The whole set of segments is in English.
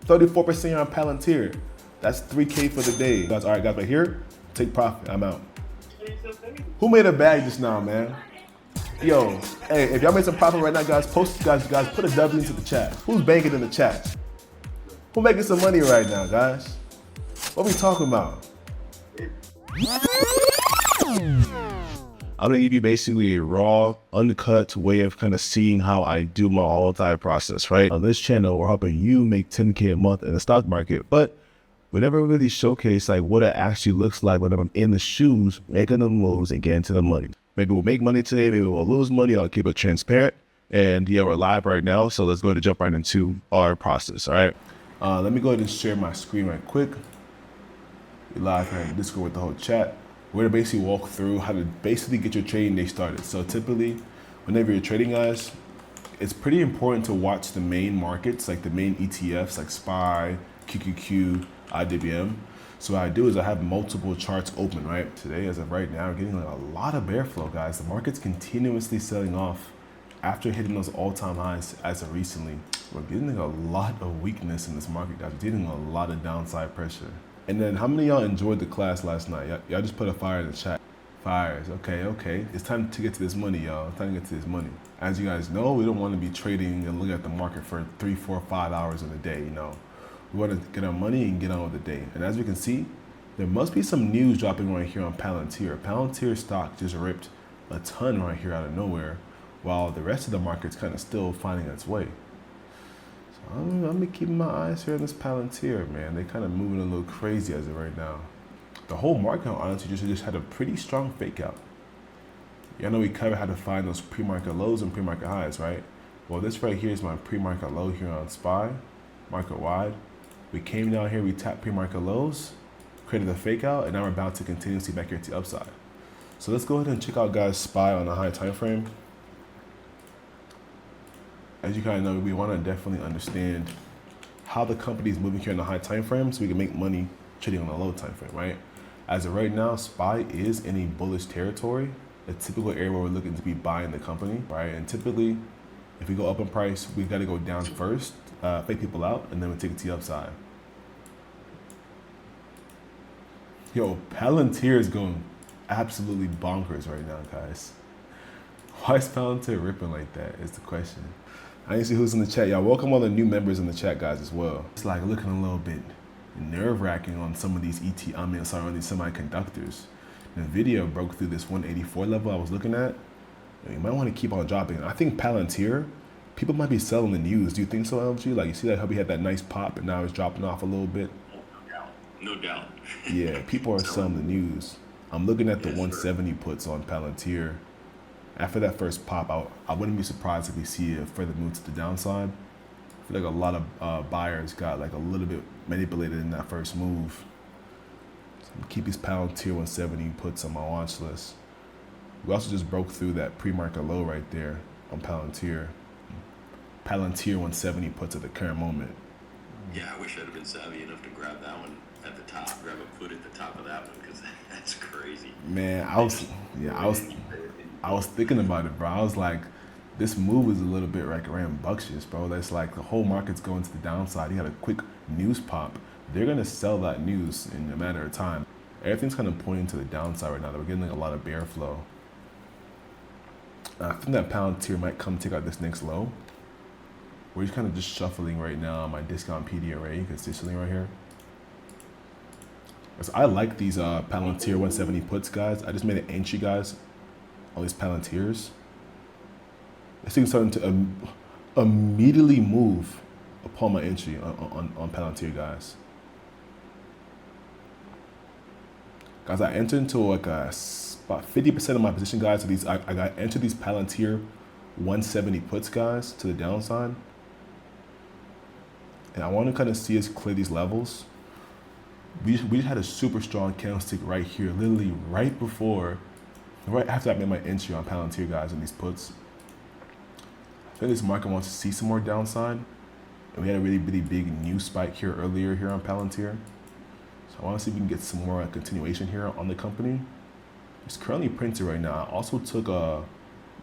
34% on Palantir. That's 3K for the day. Guys, all right, guys, right here, take profit. I'm out. Who made a bag just now, man? Yo, hey, if y'all made some profit right now, guys, guys, put a W into the chat. Who's banking in the chat? Who making some money right now, guys? What we talking about? I'm gonna give you basically a raw, uncut way of kind of seeing how I do my whole entire process, right? On this channel, we're helping you make 10K a month in the stock market, but we never really showcase like what it actually looks like when I'm in the shoes, making the moves and getting to the money. Maybe we'll make money today, maybe we'll lose money. I'll keep it transparent. And yeah, we're live right now, so let's go ahead and jump right into our process, all right? Let me go ahead and share my screen right quick. We're live here in Discord with the whole chat. We're gonna basically walk through how to basically get your trading day started. So typically, whenever you're trading, guys, it's pretty important to watch the main markets, like the main ETFs, like SPY, QQQ, IWM. So what I do is I have multiple charts open, right? Today, as of right now, we're getting like a lot of bear flow, guys. The market's continuously selling off after hitting those all-time highs as of recently. We're getting a lot of weakness in this market, guys. We're getting a lot of downside pressure. And then how many of y'all enjoyed the class last night? Y'all just put a fire in the chat. Fires, okay. It's time to get to this money, y'all. It's time to get to this money. As you guys know, we don't want to be trading and looking at the market for 3, 4, 5 hours in a day, you know. We want to get our money and get on with the day. And as you can see, there must be some news dropping right here on Palantir. Palantir stock just ripped a ton right here out of nowhere, while the rest of the market's kind of still finding its way. So I'm gonna keep my eyes here on this Palantir, man. They kind of moving a little crazy as of right now. The whole market, honestly, just had a pretty strong fake out. I know we covered how to find those pre-market lows and pre-market highs, right? Well, this right here is my pre-market low here on SPY, market wide. We came down here, we tapped pre-market lows, created a fake out, and now we're about to continuously back here to the upside. So let's go ahead and check out, guys, SPY on a high time frame. As you kind of know, we want to definitely understand how the company is moving here in the high time frame so we can make money trading on a low time frame, right? As of right now, SPY is in a bullish territory, a typical area where we're looking to be buying the company, right? And typically, if we go up in price, we got to go down first, fake people out, and then we take it to the upside. Yo, Palantir is going absolutely bonkers right now, guys. Why is Palantir ripping like that is the question. I didn't see who's in the chat. Y'all welcome all the new members in the chat, guys, as well. It's like looking a little bit nerve-wracking on some of these on these semiconductors. NVIDIA broke through this 184 level I was looking at. You might want to keep on dropping. I think Palantir, people might be selling the news. Do you think so, LG? Like, you see that how we had that nice pop and now it's dropping off a little bit? No doubt. Yeah, people are selling the news. I'm looking at the 170 puts on Palantir. After that first pop, I wouldn't be surprised if we see a further move to the downside. I feel like a lot of buyers got like a little bit manipulated in that first move. So I'm gonna keep these Palantir 170 puts on my watch list. We also just broke through that pre-market low right there on Palantir. Palantir 170 puts at the current moment. Yeah, I wish I'd have been savvy enough to grab that one at the top, grab a put at the top of that one, because that's crazy. Man, I was thinking about it, bro. I was like, this move is a little bit like rambunctious, bro. That's like the whole market's going to the downside. You had a quick news pop. They're gonna sell that news in a matter of time. Everything's kind of pointing to the downside right now. We're getting like a lot of bear flow. I think that Palantir might come take out this next low. We're just kind of just shuffling right now on my discount PD array consistently right here. So I like these Palantir 170 puts, guys. I just made an entry, guys, all these Palantirs. This thing's starting to immediately move upon my entry on Palantir, guys. Guys, I entered into like about 50% of my position, guys. So these I got entered these Palantir 170 puts, guys, to the downside. And I want to kind of see us clear these levels. We just had a super strong candlestick right here, literally right after I made my entry on Palantir, guys, in these puts. I think this market wants to see some more downside. And we had a really, really big news spike here earlier here on Palantir. So I want to see if we can get some more continuation here on the company. It's currently printed right now. I also took a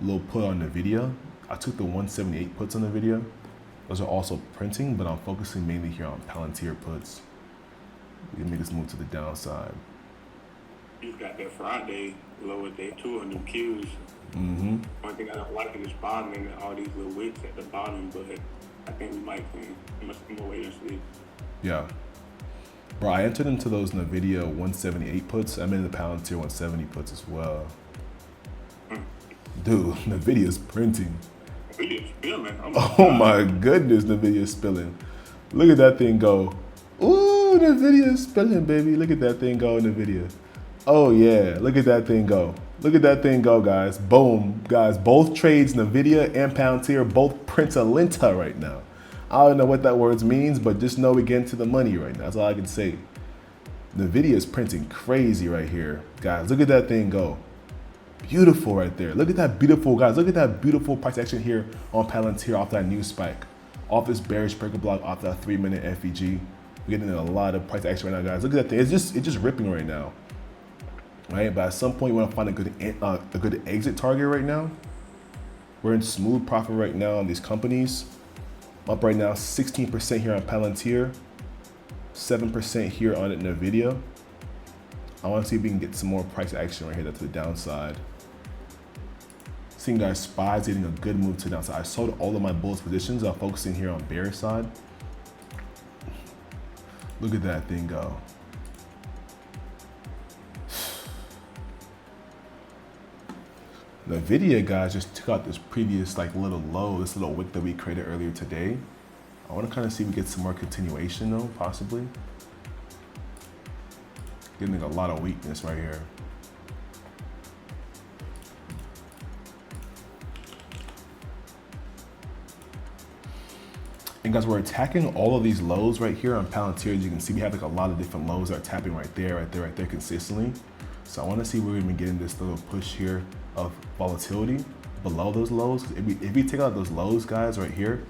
little put on NVIDIA. I took the 178 puts on NVIDIA. Those are also printing, but I'm focusing mainly here on Palantir puts. Let me just move to the downside. He's got that Friday lower day too on them Qs. Mm-hmm. One thing I don't like is bottoming and all these little wicks at the bottom, but I think we might clean. We must more wait and see. Yeah. Bro, I entered into those NVIDIA 178 puts. I'm in the Palantir 170 puts as well. Dude, NVIDIA's printing. NVIDIA's spilling. Oh my goodness, NVIDIA's spilling. Look at that thing go. Ooh, NVIDIA's spilling, baby. Look at that thing go, NVIDIA. Oh yeah, look at that thing go. Look at that thing go, guys. Boom, guys. Both trades, NVIDIA and Palantir, both print a linta right now. I don't know what that word means, but just know we get into the money right now. That's all I can say. NVIDIA is printing crazy right here. Guys, look at that thing go. Beautiful right there. Look at that beautiful, guys. Look at that beautiful price action here on Palantir off that new spike. Off this bearish breaker block, off that 3-minute FEG. We're getting a lot of price action right now, guys. Look at that thing. It's just ripping right now. Right? But at some point, you want to find a good exit target right now. We're in smooth profit right now on these companies. Up right now, 16% here on Palantir, 7% here on NVIDIA. I want to see if we can get some more price action right here to the downside. Seeing guys, SPY's getting a good move to the downside. I sold all of my bullish positions. I'm focusing here on bearish side. Look at that thing go. NVIDIA, guys, just took out this previous little low, this little wick that we created earlier today. I want to kind of see if we get some more continuation though, possibly. Getting a lot of weakness right here. And guys, we're attacking all of these lows right here on Palantir. As you can see, we have a lot of different lows that are tapping right there consistently. So I want to see where we're going to be getting this little push here of volatility below those lows. If we take out those lows, guys, right here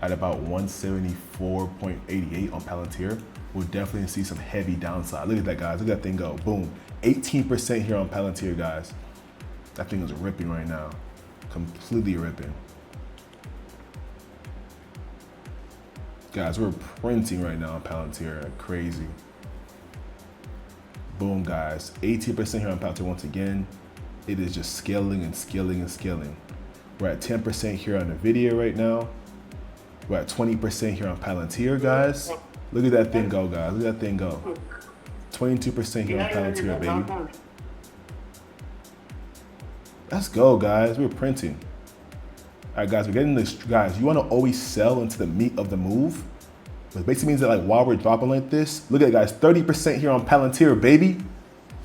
at about 174.88 on Palantir, we'll definitely see some heavy downside. Look at that, guys. Look at that thing go. Boom. 18% here on Palantir, guys. That thing is ripping right now. Completely ripping. Guys, we're printing right now on Palantir. Crazy. Boom, guys. 18% here on Palantir once again. It is just scaling and scaling and scaling. We're at 10% here on NVIDIA right now. We're at 20% here on Palantir, guys. Look at that thing go, guys. Look at that thing go. 22% here on Palantir, baby. Let's go, guys. We're printing. All right, guys, we're getting this. Guys, you want to always sell into the meat of the move. Which basically means that while we're dropping like this, look at it, guys. 30% here on Palantir, baby.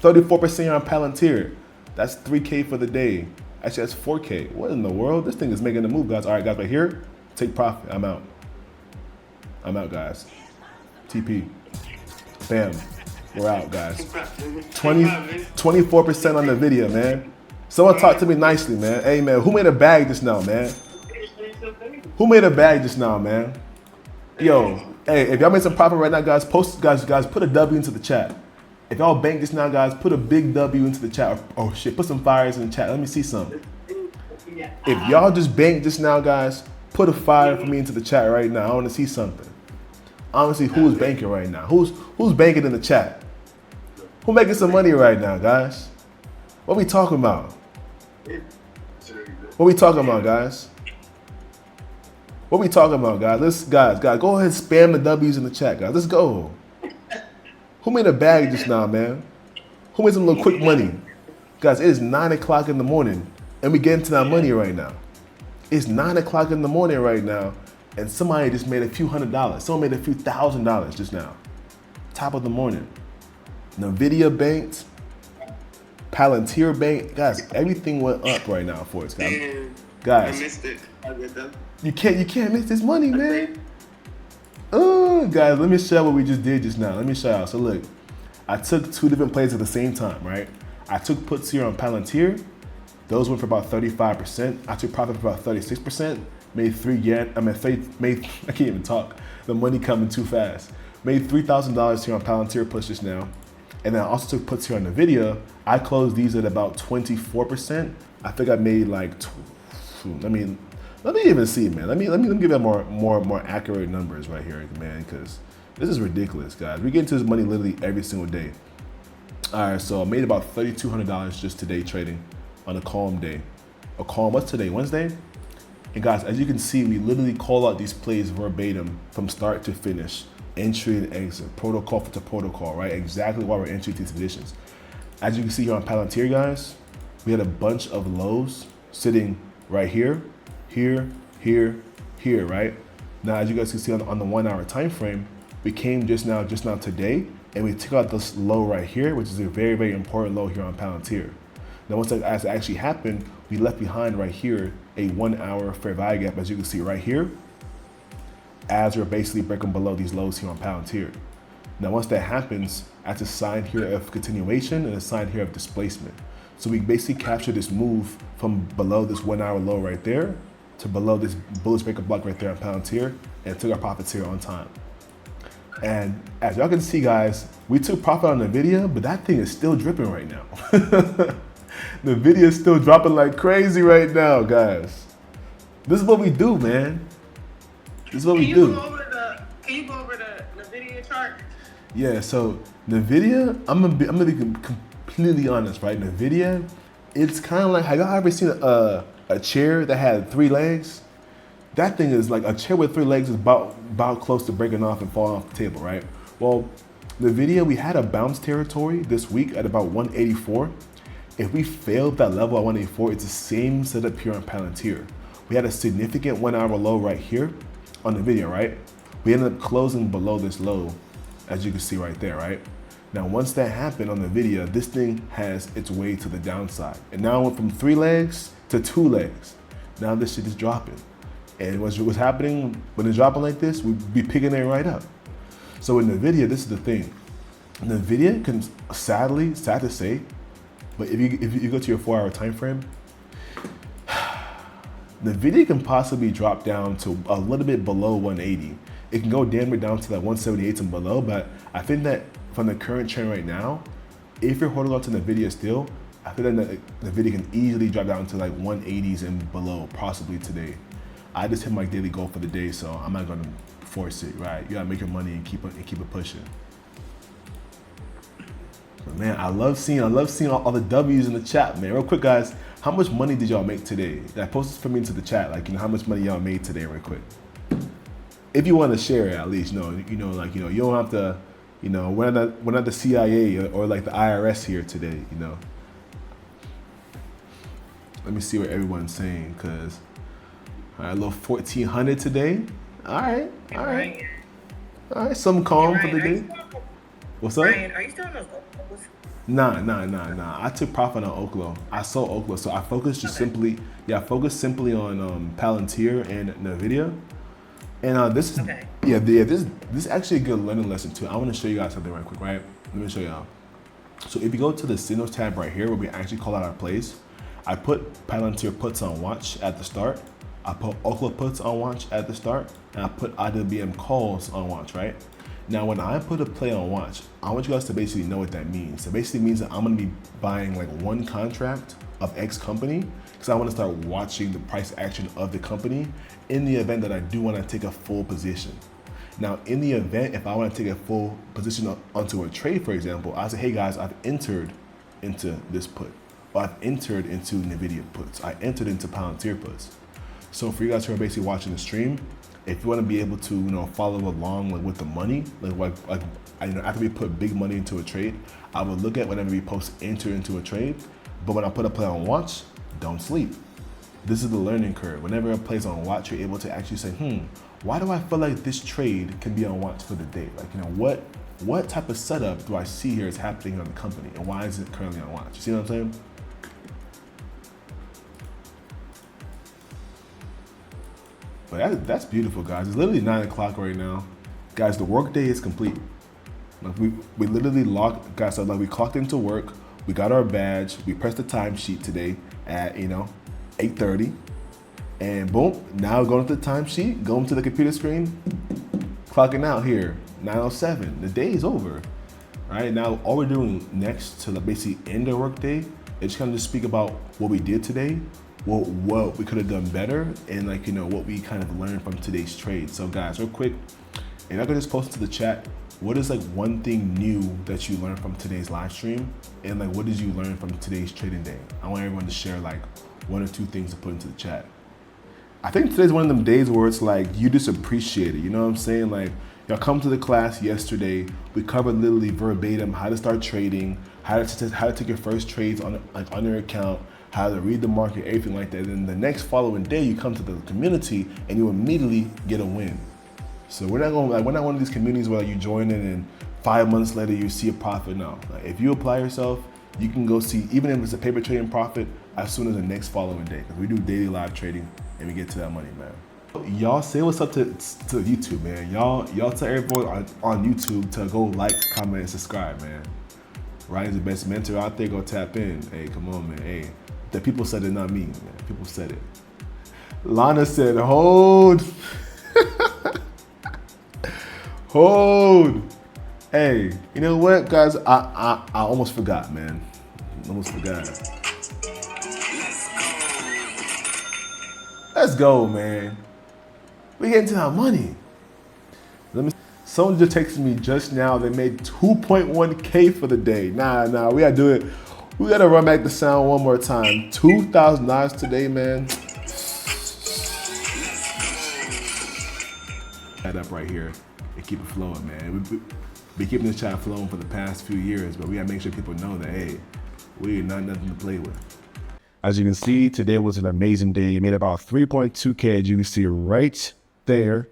34% here on Palantir. That's 3K for the day. Actually, that's 4K. What in the world? This thing is making a move, guys. All right, guys, right here. Take profit. I'm out. I'm out, guys. TP. Bam. We're out, guys. 24% on the video, man. Someone talk to me nicely, man. Hey, man, who made a bag just now, man? Who made a bag just now, man? Yo, hey, if y'all made some profit right now, guys, guys, put a W into the chat. If y'all bank just now, guys, put a big W into the chat. Oh shit, put some fires in the chat. Let me see some. If y'all just bank just now, guys, put a fire for me into the chat right now. I want to see something. I want to see who's banking right now. Who's banking in the chat? Who making some money right now, guys? What we talking about? What we talking about, guys? What we talking about, guys? Guys, go ahead and spam the W's in the chat, guys. Let's go. Who made a bag just now, man? Who made some little quick money? Guys, it is 9 o'clock in the morning, and we get into that money right now. It's 9 o'clock in the morning right now, and somebody just made a few $100s. Someone made a few $1,000s just now. Top of the morning. NVIDIA banked. Palantir bank. Guys, everything went up right now for us, guys. Guys, I missed it. you can't miss this money, man. Guys, let me show you what we just did just now. Let me show y'all. So look, I took two different plays at the same time, right? I took puts here on Palantir. Those went for about 35%. I took profit for about 36%. Made I can't even talk. The money coming too fast. Made $3,000 here on Palantir puts just now. And then I also took puts here on NVIDIA. I closed these at about 24%. I think I made Let me even see, man. Let me give you more accurate numbers right here, man, because this is ridiculous, guys. We get into this money literally every single day. All right, so I made about $3,200 just today trading on a calm day. A calm, what's today, Wednesday? And guys, as you can see, we literally call out these plays verbatim from start to finish, entry and exit, protocol to protocol, right? Exactly why we're entering these positions. As you can see here on Palantir, guys, we had a bunch of lows sitting right here, here, right? Now, as you guys can see on the 1 hour time frame, we came just now today, and we took out this low right here, which is a very, very important low here on Palantir. Now, once that actually happened, we left behind right here a 1 hour fair value gap, as you can see right here, as we're basically breaking below these lows here on Palantir. Now, once that happens, that's a sign here of continuation and a sign here of displacement. So we basically captured this move from below this 1 hour low right there to below this bullish breakup block right there on Palantir, and took our profits here on time. And as y'all can see, guys, we took profit on NVIDIA, but that thing is still dripping right now. The video is still dropping like crazy right now, guys. This is what we do, man. This is what we do. Can you go over the NVIDIA chart? Yeah, so NVIDIA, I'm gonna be completely honest, right? NVIDIA, it's kind of like, have y'all ever seen a chair that had 3 legs? That thing is like a chair with 3 legs is about close to breaking off and falling off the table, right? Well, NVIDIA, we had a bounce territory this week at about 184. If we failed that level at 184, it's the same setup here on Palantir. We had a significant 1 hour low right here on NVIDIA, right? We ended up closing below this low, as you can see right there, right? Now, once that happened on NVIDIA, this thing has its way to the downside. And now it went from 3 legs to 2 legs. Now this shit is dropping. And what's happening when it's dropping like this, we'd be picking it right up. So in NVIDIA, this is the thing. NVIDIA can, sad to say, but if you go to your 4 hour time frame, NVIDIA can possibly drop down to a little bit below 180. It can go damn near down to like 178 and below, but I think that from the current trend right now, if you're holding on to NVIDIA still, I think that NVIDIA can easily drop down to like 180s and below, possibly today. I just hit my daily goal for the day, so I'm not gonna force it, right? You gotta make your money and keep it pushing. But man, I love seeing all the W's in the chat, man. Real quick, guys, how much money did y'all make today? Post this for me into the chat, like, how much money y'all made today, real quick. If you want to share it, at least, you don't have to, we're not the CIA or like the IRS here today, Let me see what everyone's saying, cause a little 1,400 today. All right. Some calm for the day. What's up? Ryan, are you still on those Oklos? Nah. I took profit on Oklo. I sold Oklo, so I focused simply on Palantir and NVIDIA. And this is actually a good learning lesson too. I want to show you guys something right quick, right? Let me show y'all. So if you go to the signals tab right here, where we actually call out our plays, I put Palantir puts on watch at the start. I put Oklo puts on watch at the start, and I put IWM calls on watch, right? Now, when I put a play on watch, I want you guys to basically know what that means. It basically means that I'm gonna be buying like one contract of X company, because I wanna start watching the price action of the company in the event that I do wanna take a full position. Now, in the event, if I wanna take a full position onto a trade, for example, I say, hey guys, I've entered into this put, or I've entered into NVIDIA puts, I entered into Palantir puts. So for you guys who are basically watching the stream, if you want to be able to follow along with the money, after we put big money into a trade, I would look at whenever we post enter into a trade, but when I put a play on watch, don't sleep. This is the learning curve. Whenever a play's on watch, you're able to actually say, why do I feel like this trade can be on watch for the day? What type of setup do I see here is happening on the company, and why is it currently on watch? You see what I'm saying? But that's beautiful, guys. It's literally 9 o'clock right now. Guys, the work day is complete. Like we literally logged, guys, so like we clocked into work, we got our badge, we pressed the timesheet today at, 8:30. And boom, now going to the timesheet, going to the computer screen, clocking out here, 9:07. The day is over. Right now, all we're doing next to basically end the work day is kind of just speak about what we did today, what we could have done better, and like, you know, what we kind of learned from today's trade. So guys, real quick, and I could just post into the chat, what is like one thing new that you learned from today's live stream, and like what did you learn from today's trading day? I want everyone to share like 1 or 2 things to put into the chat. I think today's one of them days where it's like you just appreciate it. You know what I'm saying? Like, y'all come to the class yesterday. We covered literally verbatim how to start trading, how to take your first trades on your account, how to read the market, everything like that. And then the next following day, you come to the community and you immediately get a win. So we're not one of these communities where you join in and 5 months later you see a profit. No, like, if you apply yourself, you can go see, even if it's a paper trading profit, as soon as the next following day. Because we do daily live trading and we get to that money, man. Y'all say what's up to YouTube, man. Y'all tell everyone on YouTube to go like, comment, and subscribe, man. Ryan's the best mentor out there. Go tap in. Hey, come on, man. Hey, the people said it, not me, man. People said it. Lana said, hold. Hold. Hey, you know what, guys? I almost forgot, man. Almost forgot. Let's go, man. We getting to our money. Someone just texted me just now. They made 2.1K for the day. Nah, we gotta do it. We gotta run back the sound one more time. $2,000 today, man. Add up right here and keep it flowing, man. We've been keeping this chat flowing for the past few years, but we gotta make sure people know that, hey, we are not nothing to play with. As you can see, today was an amazing day. You made about 3.2K, as you can see right there.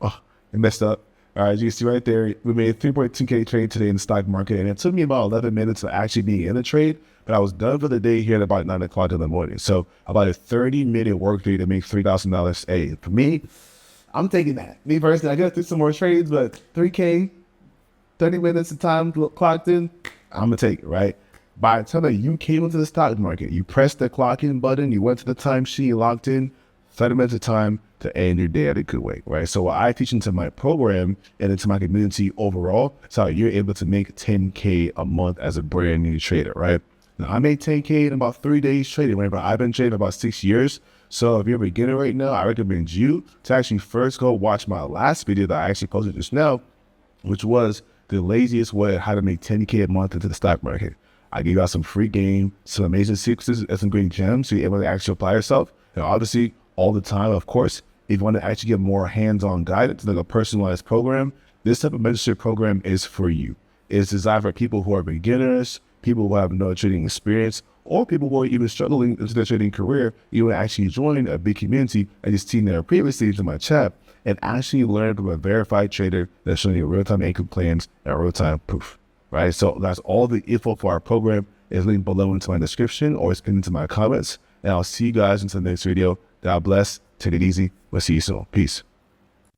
Oh, I messed up. All right, as you can see right there, we made a 3.2K trade today in the stock market, and it took me about 11 minutes to actually be in the trade, but I was done for the day here at about 9 o'clock in the morning. So about a 30-minute work day to make $3,000. Hey, for me, I'm taking that. Me personally, I gotta do some more trades, but 3K, 30 minutes of time clocked in, I'm gonna take it, right? By the time you came into the stock market, you pressed the clock in button, you went to the timesheet, locked in, 30 minutes of time to end your day at a good way, right? So what I teach into my program and into my community overall is how you're able to make 10K a month as a brand new trader, right? Now, I made 10K in about 3 days trading, right? But I've been trading for about 6 years. So if you're a beginner right now, I recommend you to actually first go watch my last video that I actually posted just now, which was the laziest way how to make 10K a month into the stock market. I gave out some free game, some amazing secrets, and some great gems so you're able to actually apply yourself. And obviously, all the time, of course, if you want to actually get more hands-on guidance, like a personalized program, this type of mentorship program is for you. It's designed for people who are beginners, people who have no trading experience, or people who are even struggling into their trading career. You will actually join a big community. I just seen there previously in my chat and actually learn from a verified trader that's showing you real-time income plans and real-time proof. Right, so that's all the info for our program is linked below into my description or it's pinned into my comments. And I'll see you guys into the next video. God bless. Take it easy. We'll see you soon. Peace.